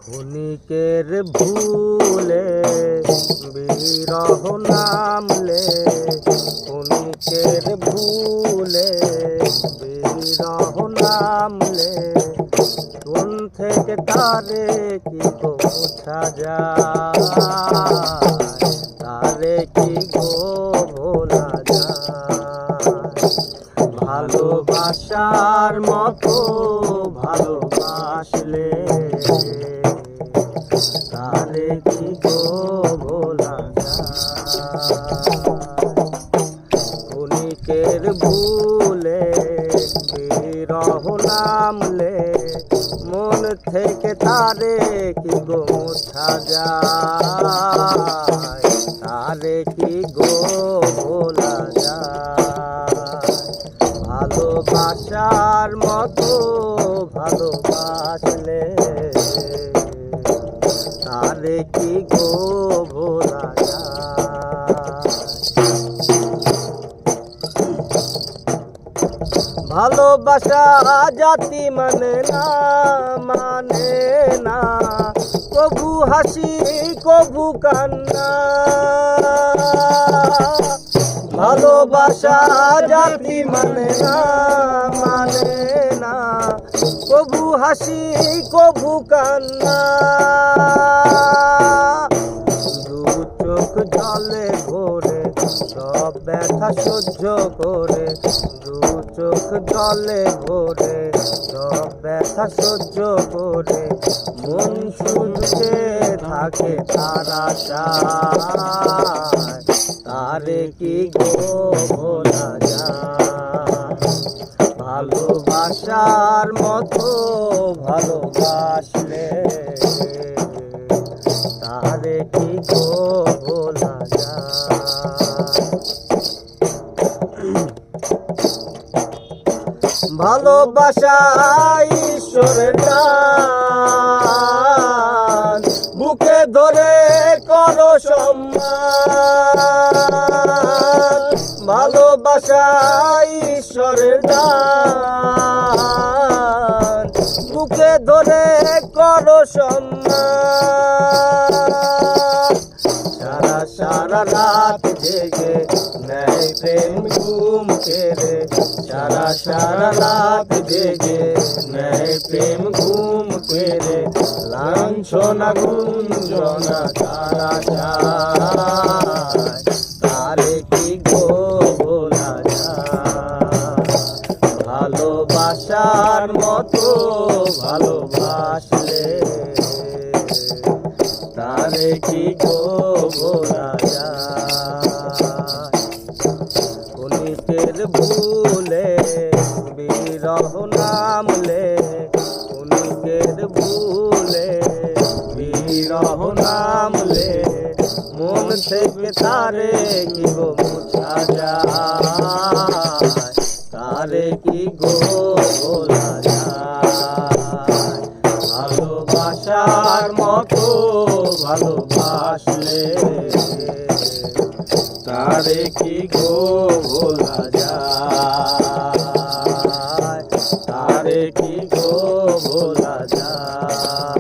ক্ষণিকের ভুলে বিরহ নামলে, ক্ষণিকের ভুলে বিরহ নামলে, কোন থেকে তারে কি গো মোছা যায়, তারে কি গো ভোলা যায়। ভালোবাসার মতো ভালোবাসলে তারে কি গো ভোলা যায়। ক্ষণিকের ভুলে বিরহ নামলে, মন থেকে তারে কি গো মোছা যায়, তারে কি গো ভোলা যায়। ভালোবাসার মতো ভালোবাসলে তারে কি গো ভোলা যায়। ভালোবাসা জাতি মানে না, মানে না, কভু হাসি কভু কান্না। ভালোবাসা জাতি মানে না, মানে না, কভু হাসি কভু কান্না। দু চোখ জলে ভরে সব ব্যথা সহ্য করে, দু চোখ জলে ভরে সব ব্যথা সহ্য করে, মন শুনতে থাকে তারা চায়, তারে কি গো ভোলা যায়। ভালোবাসার মতো ভালোবাসলে তারে কি গো ভোলা যায়। ভালোবাসা ঈশ্বরের দান, বুকে ধরে করো সম্মান। ভালোবাসা ঈশ্বরের দান, বুকে ধরে করো সম্মান। সারা সারা রাত জেগে নেয় প্রেম ঘুম কেড়ে, সারা সারা রাত জেগে নেয় প্রেম ঘুম কেড়ে, লাঞ্ছনা গুঞ্জনা তারা চায়, তারে কি গো ভোলা যায়। ভালোবাসার মতো ভালোবাসলে তারে কি গো ভোলা যায়। ক্ষণিকের ভুলে বিরহ নামলে, ক্ষণিকের ভুলে বিরহ নামলে, মন থেকে তারে কি গো মোছা যায়, তারে কি গো ভোলা যায়। ভালোবাসার মতো ভালোবাসলে তারে কি গো ভোলা যায়, তারে কি গো ভোলা যায়।